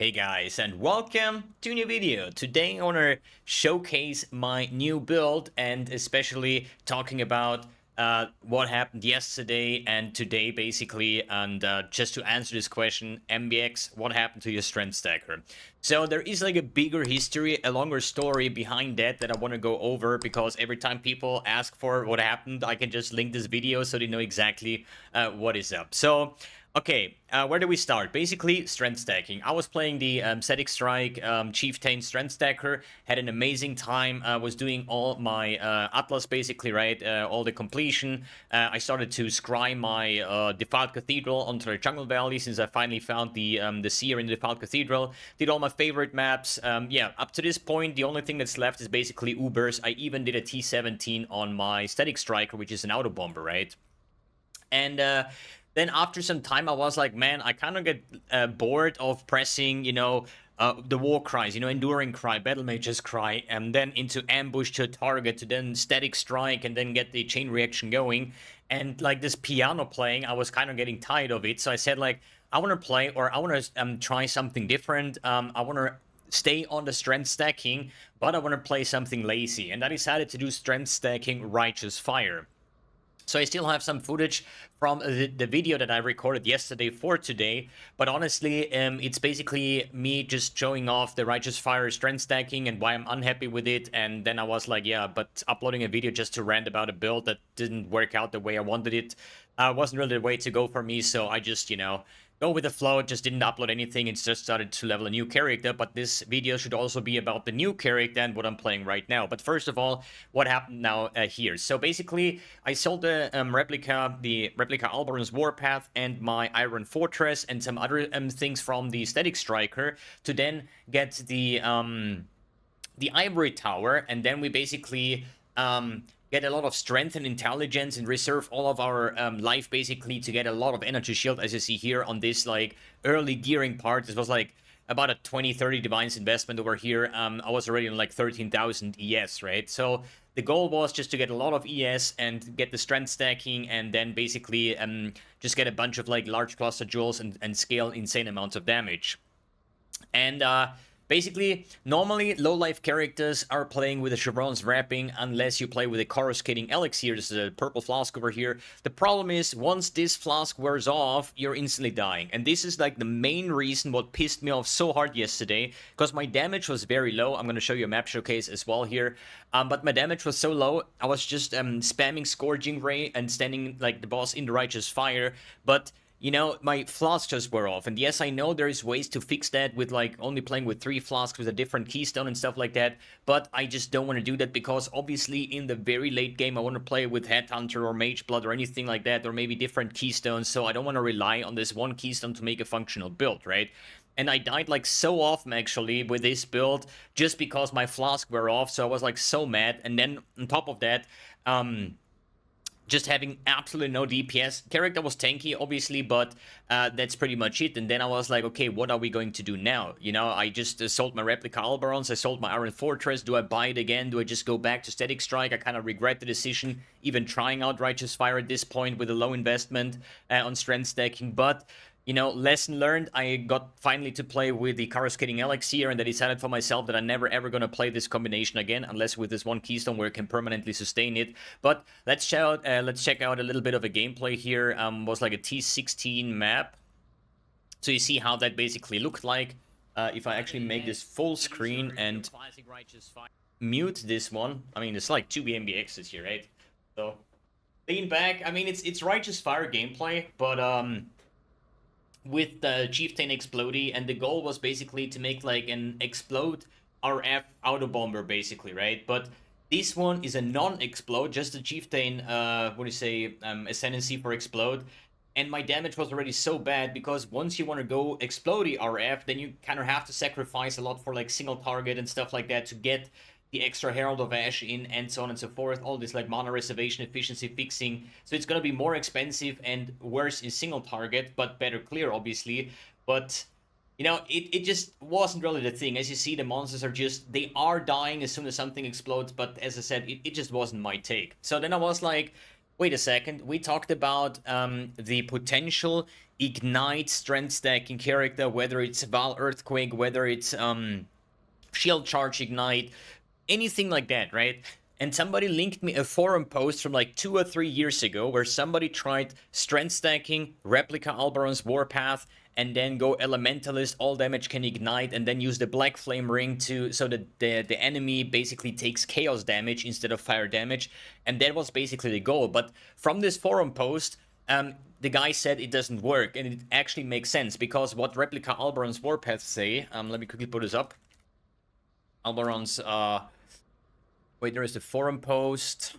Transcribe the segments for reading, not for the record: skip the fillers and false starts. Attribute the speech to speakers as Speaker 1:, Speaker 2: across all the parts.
Speaker 1: Hey guys, and welcome to a new video. Today I want to showcase my new build and especially talking about what happened yesterday and today basically, and just to answer this question, MBX, what happened to your strength stacker? So there is like a bigger history, a longer story behind that I want to go over, because every time people ask for what happened, I can just link this video so they know exactly what is up. So okay, where do we start? Basically, strength stacking. I was playing the Static Strike Chieftain Strength Stacker, had an amazing time, was doing all my Atlas basically, right? All the completion. I started to scry my Defiled Cathedral onto the Jungle Valley since I finally found the Seer in the Defiled Cathedral. Did all my favorite maps. Yeah, up to this point, the only thing that's left is basically Ubers. I even did a T17 on my Static Striker, which is an auto bomber, right? And then after some time, I was like, man, I kind of get bored of pressing, the war cries, enduring cry, battle mage's cry, and then into ambush to a target, to then static strike, and then get the chain reaction going. And like this piano playing, I was kind of getting tired of it. So I said, like, I want to play, or I want to try something different. I want to stay on the strength stacking, but I want to play something lazy. And I decided to do strength stacking Righteous Fire. So I still have some footage from the video that I recorded yesterday for today, but honestly, it's basically me just showing off the Righteous Fire strength stacking and why I'm unhappy with it. And then I was like, yeah, but uploading a video just to rant about a build that didn't work out the way I wanted it wasn't really the way to go for me. So I just, go with the flow, just didn't upload anything. It's just started to level a new character, but this video should also be about the new character and what I'm playing right now. But first of all, what happened now here? So basically, I sold the replica Albaron's Warpath and my Iron Fortress and some other things from the Static Striker to then get the Ivory Tower, and then we basically get a lot of strength and intelligence and reserve all of our life basically to get a lot of energy shield, as you see here on this like early gearing part. This was like about a 20-30 divines investment over here. I was already on like 13,000 ES, right? So the goal was just to get a lot of ES and get the strength stacking, and then basically just get a bunch of like large cluster jewels and scale insane amounts of damage. And basically, normally low-life characters are playing with a Chevron's Wrapping unless you play with a Coruscating Elixir. This is a purple flask over here. The problem is, once this flask wears off, you're instantly dying. And this is like the main reason what pissed me off so hard yesterday, because my damage was very low. I'm going to show you a map showcase as well here. But my damage was so low, I was just spamming Scourging Ray and standing like the boss in the Righteous Fire. But my flask just wore off. And yes, I know there's ways to fix that with like only playing with 3 flasks with a different keystone and stuff like that. But I just don't want to do that, because obviously in the very late game, I want to play with Headhunter or Mage Blood or anything like that, or maybe different keystones. So I don't want to rely on this one keystone to make a functional build, right? And I died like so often actually with this build just because my flask were off. So I was like so mad. And then on top of that, just having absolutely no DPS. Character was tanky, obviously, but that's pretty much it. And then I was like, okay, what are we going to do now? I just sold my Replica Albarons, I sold my Iron Fortress. Do I buy it again? Do I just go back to Static Strike? I kind of regret the decision, even trying out Righteous Fire at this point with a low investment on strength stacking. But lesson learned. I got finally to play with the Coruscating Elixir, and I decided for myself that I'm never ever gonna play this combination again, unless with this one keystone where it can permanently sustain it. But let's check out a little bit of a gameplay here. Was like a T16 map, so you see how that basically looked like. If I actually make this full screen and mute this one, I mean, it's like 2 MBXs here, right? So lean back. I mean, it's Righteous Fire gameplay, but with the Chieftain Explodey, and the goal was basically to make like an Explode RF auto bomber basically, right? But this one is a non-explode, just a Chieftain, ascendancy for Explode. And my damage was already so bad, because once you want to go Explodey RF, then you kind of have to sacrifice a lot for like single target and stuff like that to get the extra Herald of Ash in, and so on and so forth. All this like mana reservation, efficiency fixing. So it's gonna be more expensive and worse in single target, but better clear, obviously. But it just wasn't really the thing. As you see, the monsters they are dying as soon as something explodes. But as I said, it just wasn't my take. So then I was like, wait a second. We talked about the potential Ignite strength stacking character, whether it's Val Earthquake, whether it's Shield Charge Ignite, anything like that, right? And somebody linked me a forum post from like 2 or 3 years ago where somebody tried strength stacking, replica Alberon's Warpath, and then go Elementalist, all damage can ignite, and then use the Black Flame Ring so that the enemy basically takes chaos damage instead of fire damage. And that was basically the goal. But from this forum post, the guy said it doesn't work, and it actually makes sense, because what replica Alberon's Warpath say, let me quickly put this up. Alberon's, wait, there is the forum post.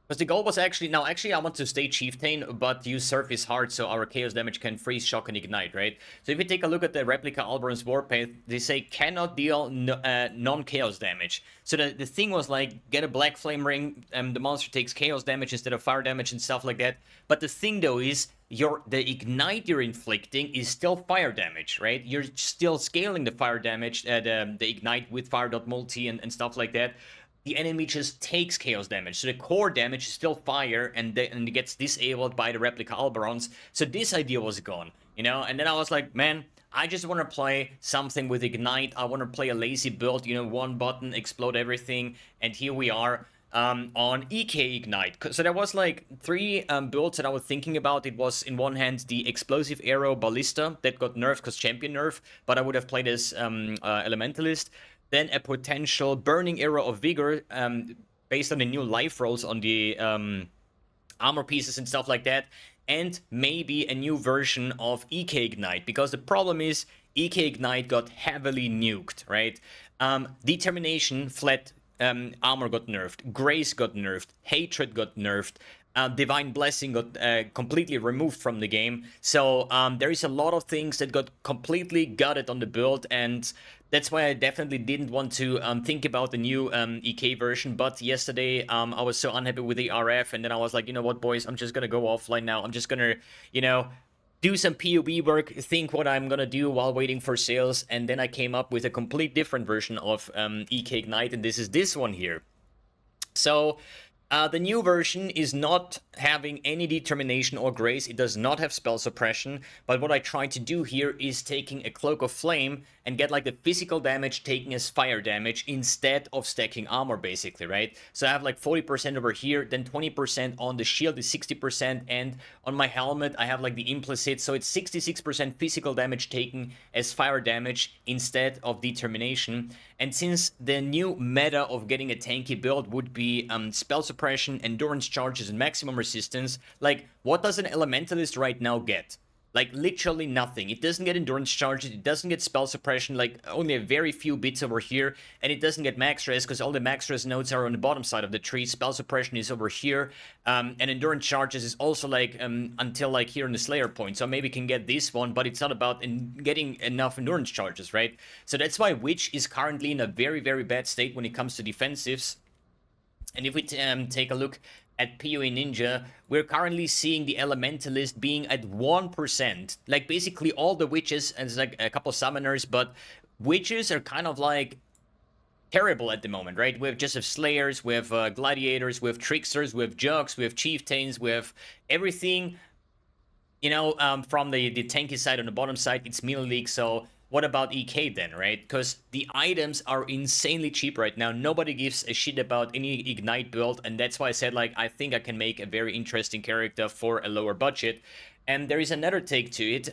Speaker 1: Because the goal was actually, now actually I want to stay Chieftain, but use Surface Heart so our Chaos damage can freeze, shock, and ignite, right? So if you take a look at the replica Alberon's Warpath, they say cannot deal non-Chaos damage. So the thing was like, get a Black Flame Ring, the monster takes Chaos damage instead of fire damage and stuff like that. But the thing though is, the ignite you're inflicting is still fire damage, right? You're still scaling the fire damage, the ignite with fire.multi and stuff like that. The enemy just takes chaos damage, so the core damage is still fire, and it gets disabled by the replica Alberons. So this idea was gone, you know. And then I was like, man, I just want to play something with ignite. I want to play a lazy build, you know, one button, explode everything, and here we are. On EK Ignite. So there was like 3 builds that I was thinking about. It was, in one hand, the Explosive Arrow Ballista that got nerfed because Champion nerf, but I would have played as Elementalist. Then a potential Burning Arrow of Vigor based on the new life rolls on the armor pieces and stuff like that. And maybe a new version of EK Ignite, because the problem is EK Ignite got heavily nuked, right? Determination, flat armor got nerfed, Grace got nerfed, Hatred got nerfed, Divine Blessing got completely removed from the game. So there is a lot of things that got completely gutted on the build, and that's why I definitely didn't want to think about the new EK version. But yesterday I was so unhappy with the RF, and then I was like, you know what, boys, I'm just gonna go offline now. I'm just gonna, you know, do some POB work, think what I'm gonna do while waiting for sales, and then I came up with a complete different version of EK Ignite, and this is this one here. So the new version is not having any determination or grace. It does not have spell suppression, but what I tried to do here is taking a Cloak of Flame and get like the physical damage taken as fire damage instead of stacking armor, basically, right? So I have like 40% over here, then 20% on the shield is 60%, and on my helmet I have like the implicit, so it's 66% physical damage taken as fire damage instead of determination. And since the new meta of getting a tanky build would be spell suppression, endurance charges, and maximum resistance, like, what does an Elementalist right now get? Like, literally nothing. It doesn't get endurance charges, it doesn't get spell suppression, like, only a very few bits over here, and it doesn't get max res, because all the max res nodes are on the bottom side of the tree. Spell suppression is over here, and endurance charges is also, like, until, like, here in the Slayer point, so maybe can get this one, but it's not about getting enough endurance charges, right? So that's why Witch is currently in a very, very bad state when it comes to defensives. And if we take a look at PoE Ninja, we're currently seeing the Elementalist being at 1%. Like, basically all the witches, and it's like a couple summoners, but witches are kind of like terrible at the moment, right? We have just Slayers, we have Gladiators, we have Tricksters, we have Jugs, we have Chieftains, we have everything, you know, from the tanky side on the bottom side, it's melee league, so what about EK then, right? Because the items are insanely cheap right now. Nobody gives a shit about any Ignite build, and that's why I said, like, I think I can make a very interesting character for a lower budget. And there is another take to it.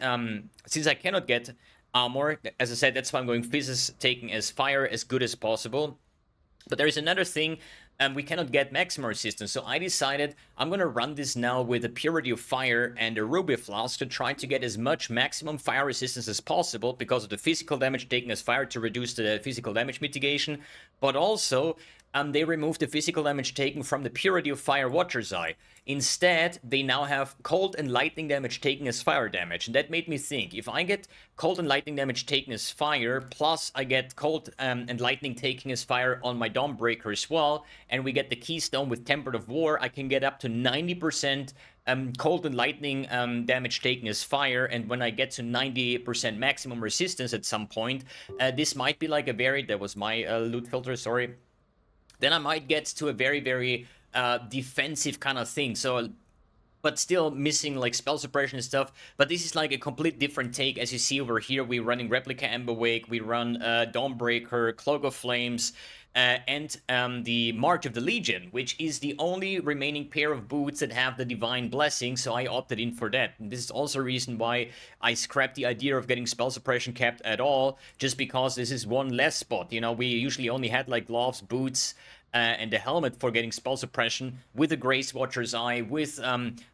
Speaker 1: Since I cannot get armor, as I said, that's why I'm going Physis, taking as fire as good as possible. But there is another thing, we cannot get maximum resistance, so I decided I'm gonna run this now with a Purity of Fire and a Ruby Flask to try to get as much maximum fire resistance as possible because of the physical damage taken as fire to reduce the physical damage mitigation, but also they removed the physical damage taken from the Purity of Fire Watcher's Eye. Instead, they now have cold and lightning damage taken as fire damage, and that made me think, if I get cold and lightning damage taken as fire, plus I get cold and lightning taken as fire on my Dawnbreaker as well, and we get the Keystone with Tempered of War, I can get up to 90% cold and lightning damage taken as fire, and when I get to 90% maximum resistance at some point, this might be like a very, that was my loot filter, sorry, then I might get to a very, very defensive kind of thing. So but still missing like spell suppression and stuff. But this is like a complete different take. As you see over here, we're running Replica Ember Wake, we run Dawnbreaker, Cloak of Flames, and the March of the Legion, which is the only remaining pair of boots that have the Divine Blessing, so I opted in for that. And this is also a reason why I scrapped the idea of getting spell suppression capped at all, just because this is one less spot. You know, we usually only had like gloves, boots, and the helmet for getting spell suppression, with a Grace Watcher's Eye, with,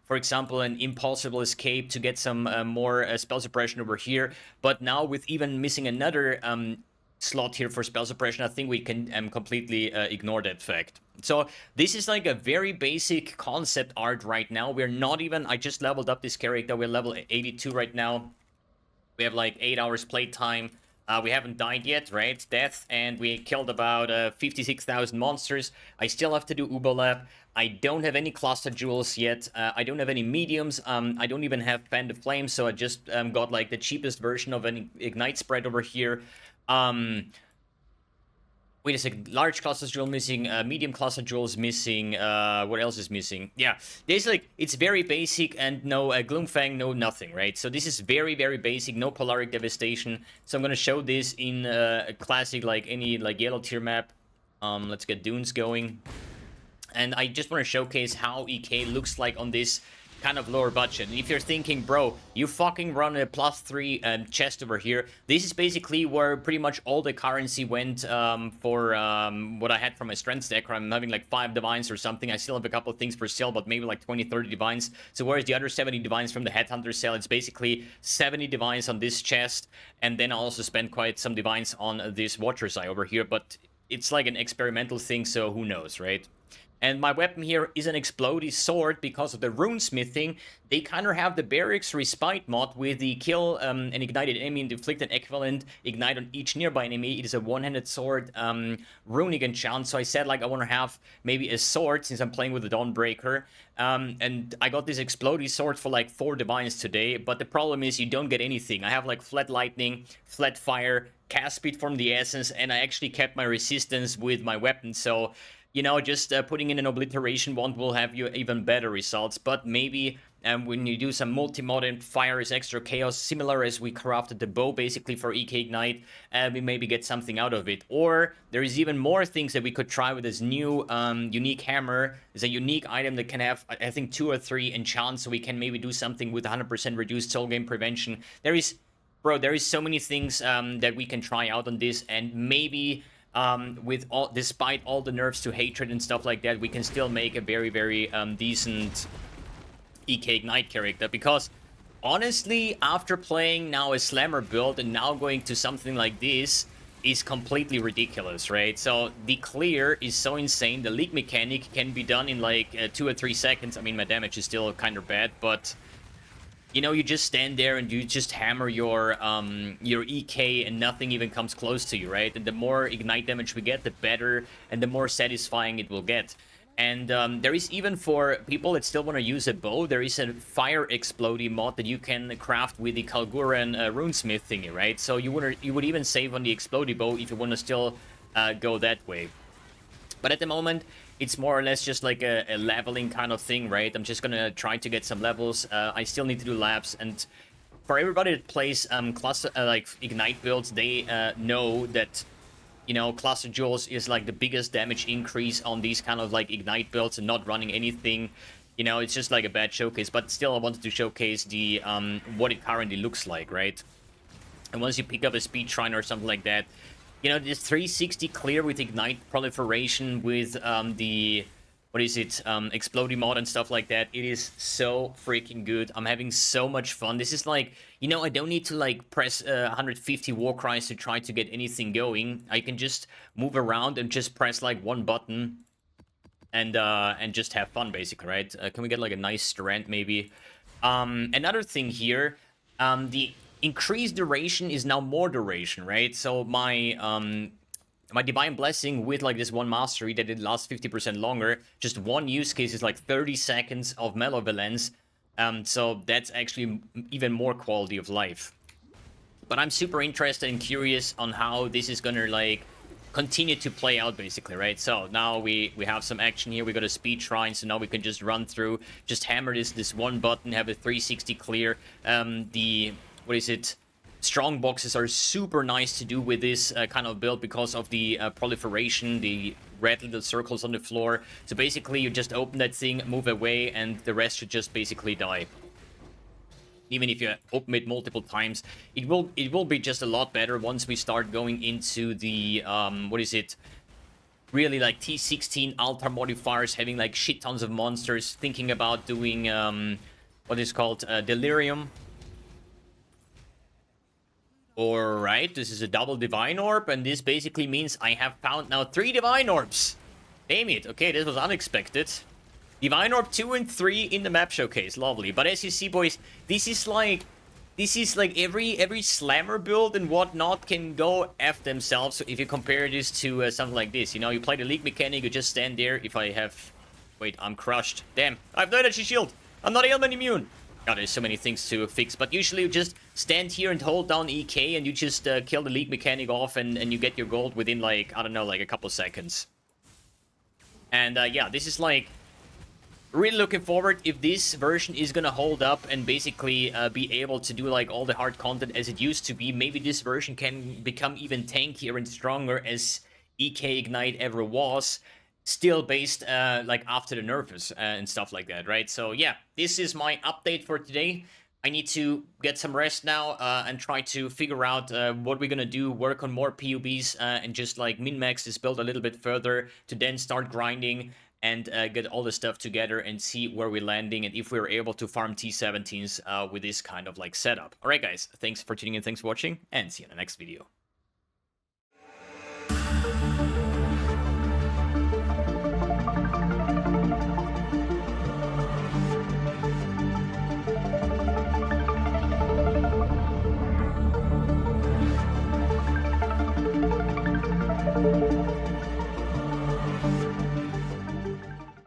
Speaker 1: for example, an Impossible Escape to get some more spell suppression over here. But now with even missing another slot here for spell suppression, I think we can completely ignore that fact. So this is like a very basic concept art right now. We're not even, I just leveled up this character, we're level 82 right now. We have like 8 hours playtime. We haven't died yet, right? Death, and we killed about 56,000 monsters. I still have to do Uber Lab. I don't have any cluster jewels yet. I don't have any mediums. I don't even have Band of Flames, so I just got like the cheapest version of an Ignite spread over here. Wait a second, large cluster jewel missing, medium cluster jewels missing, what else is missing? Yeah, there's like, it's very basic, and no Gloomfang, no nothing, right? So this is very, very basic, no Polaric Devastation. So I'm gonna show this in a classic, like any like yellow tier map. Let's get Dunes going. And I just want to showcase how EK looks like on this kind of lower budget. And if you're thinking, bro, you fucking run a +3 chest over here, this is basically where pretty much all the currency went for what I had from my strength stacker. I'm having like 5 divines or something. I still have a couple of things for sale, but maybe like 20-30 divines. So whereas the other 70 divines from the headhunter sale, it's basically 70 divines on this chest, and then I also spent quite some divines on this Watcher's Eye over here. But it's like an experimental thing, so who knows, right? And my weapon here is an Explodey Sword because of the runesmithing. They kind of have the Barracks Respite mod with the kill an ignited enemy and inflict an equivalent ignite on each nearby enemy. It is a one-handed sword runic enchant. So I said like I want to have maybe a sword since I'm playing with the Dawnbreaker. And I got this Explodey Sword for like 4 divines today. But the problem is you don't get anything. I have like Flat Lightning, Flat Fire, Cast Speed from the Essence, and I actually kept my resistance with my weapon. So you know, just putting in an Obliteration Wand will have you even better results. But maybe when you do some multi-mod and fire is extra chaos, similar as we crafted the bow basically for EK Ignite, we maybe get something out of it. Or there is even more things that we could try with this new unique hammer. It's a unique item that can have, I think, 2 or 3 enchants, so we can maybe do something with 100% reduced soul game prevention. There is, bro, there is so many things that we can try out on this, and maybe despite all the nerfs to hatred and stuff like that, we can still make a very, very decent EK Ignite character. Because honestly, after playing now a Slammer build and now going to something like this is completely ridiculous, right? So the clear is so insane. The leak mechanic can be done in like 2 or 3 seconds. I mean, my damage is still kind of bad, but you know, you just stand there and you just hammer your EK and nothing even comes close to you, right? And the more Ignite damage we get, the better and the more satisfying it will get. And there is, even for people that still want to use a bow, there is a Fire Explodey mod that you can craft with the Kalguur and Runesmith thingy, right? So you would even save on the Explodey bow if you want to still go that way. But at the moment, it's more or less just like a leveling kind of thing, right? I'm just gonna try to get some levels. I still need to do labs, and for everybody that plays cluster like Ignite builds, they know that, you know, Cluster Jewels is like the biggest damage increase on these kind of like Ignite builds, and not running anything. You know, it's just like a bad showcase. But still, I wanted to showcase the what it currently looks like, right? And once you pick up a Speed Shrine or something like that, you know, this 360 clear with Ignite Proliferation, with the, what is it, Explodey mod and stuff like that. It is so freaking good. I'm having so much fun. This is like, you know, I don't need to like press 150 war cries to try to get anything going. I can just move around and just press like one button and just have fun, basically, right? Can we get like a nice strand maybe? Another thing here, the increased duration is now more duration, right? So my my Divine Blessing with like this one mastery that it lasts 50% longer, just one use case is like 30 seconds of Malevolence. So that's actually even more quality of life. But I'm super interested and curious on how this is gonna like continue to play out, basically, right? So now we have some action here. We got a speed shrine, so now we can just run through, just hammer this one button, have a 360 clear. What is it? Strong boxes are super nice to do with this kind of build because of the proliferation, the red little circles on the floor. So basically, you just open that thing, move away, and the rest should just basically die. Even if you open it multiple times, it will be just a lot better once we start going into the what is it? Really like T16 altar modifiers, having like shit tons of monsters. Thinking about doing what is called Delirium. Alright, this is a double Divine Orb, and this basically means I have found now 3 Divine Orbs. Damn it, okay, this was unexpected. Divine Orb 2 and 3 in the map showcase, lovely. But as you see, boys, this is like every slammer build and whatnot can go F themselves. So if you compare this to something like this, you know, you play the league mechanic, you just stand there. If I have... Wait, I'm crushed. Damn, I have no energy shield. I'm not ailment immune. God, there's so many things to fix, but usually you just stand here and hold down EK and you just kill the league mechanic off and you get your gold within, like, I don't know, like a couple seconds. And yeah, this is like really looking forward if this version is gonna hold up and basically be able to do like all the hard content as it used to be. Maybe this version can become even tankier and stronger as EK Ignite ever was. Still based like after the nerfs and stuff like that, right? So yeah, this is my update for today. I need to get some rest now and try to figure out what we're gonna do, work on more PUBs and just like min-max this build a little bit further to then start grinding and get all the stuff together and see where we're landing and if we're able to farm T17s with this kind of like setup. Alright guys, thanks for tuning in, thanks for watching, and see you in the next video.